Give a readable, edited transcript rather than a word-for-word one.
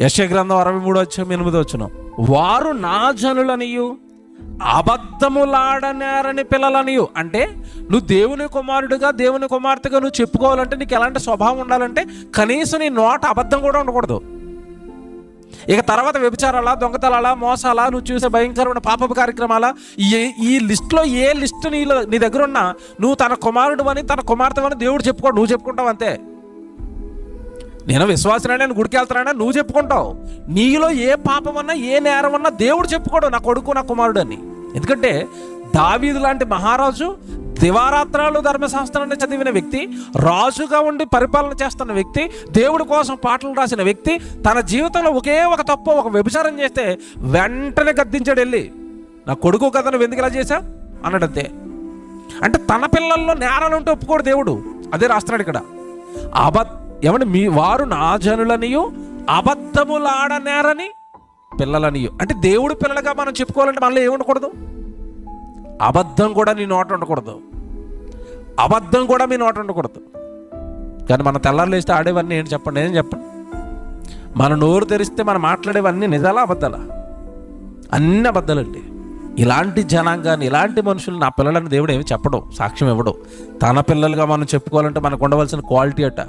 యెషయా గ్రంథం 63:8 వారు నా జనులనియు అబద్ధములాడనారని పిల్లలనియు. అంటే నువ్వు దేవుని కుమారుడిగా దేవుని కుమార్తెగా నువ్వు చెప్పుకోవాలంటే నీకు ఎలాంటి స్వభావం ఉండాలంటే కనీసం నీ నోట అబద్ధం కూడా ఉండకూడదు. ఇక తర్వాత వ్యభిచారాలా, దొంగతనాలా, మోసాలా, నువ్వు చూసే భయంకరమైన పాపపు కార్యక్రమాలా, ఈ లిస్టులో ఏ లిస్టు నీ దగ్గర ఉన్నా నువ్వు తన కుమారుడు అని తన కుమార్తె అని దేవుడు చెప్పుకోడు, నువ్వు చెప్పుకుంటావు అంతే. నేను విశ్వాసనైనా నేను గుడికి వెళ్తానైనా నువ్వు చెప్పుకుంటావు. నీలో ఏ పాపం అన్నా ఏ నేరం అన్నా దేవుడు చెప్పుకోడు నా కొడుకు నా కుమారుడు అని. ఎందుకంటే దావీదు లాంటి మహారాజు దివారాత్రాలు ధర్మశాస్త్రాన్ని చదివిన వ్యక్తి, రాజుగా ఉండి పరిపాలన చేస్తున్న వ్యక్తి, దేవుడి కోసం పాటలు రాసిన వ్యక్తి, తన జీవితంలో ఒకే ఒక తప్పు, ఒక వ్యభిచారం చేస్తే వెంటనే గద్దించాడు వెళ్ళి, నా కొడుకు కదా నువ్వు ఎందుకు ఇలా చేశా అన్నాడు అంతే. అంటే తన పిల్లల్లో నేరాలు ఉంటే ఒప్పుకోడు దేవుడు. అదే రాస్తున్నాడు ఇక్కడ. ఏమంటే మీ వారు నా జనులనియు అబద్ధములాడనేరని పిల్లలనియు. అంటే దేవుడు పిల్లలుగా మనం చెప్పుకోవాలంటే మనలో ఏముండకూడదు, అబద్ధం కూడా నీ నోట ఉండకూడదు, అబద్ధం కూడా మీ నోట ఉండకూడదు. కానీ మన తెల్లారులు వేస్తే ఆడేవన్నీ ఏంటి చెప్పండి, ఏం చెప్పండి. మన నోరు తెరిస్తే మనం మాట్లాడేవన్నీ నిజాలా అబద్ధాలా? అన్ని అబద్ధాలండి. ఇలాంటి జనాంగాన్ని, ఇలాంటి మనుషులు నా పిల్లలని దేవుడు ఏమి చెప్పడం, సాక్ష్యం ఇవ్వడం. తన పిల్లలుగా మనం చెప్పుకోవాలంటే మనకు ఉండవలసిన క్వాలిటీ అట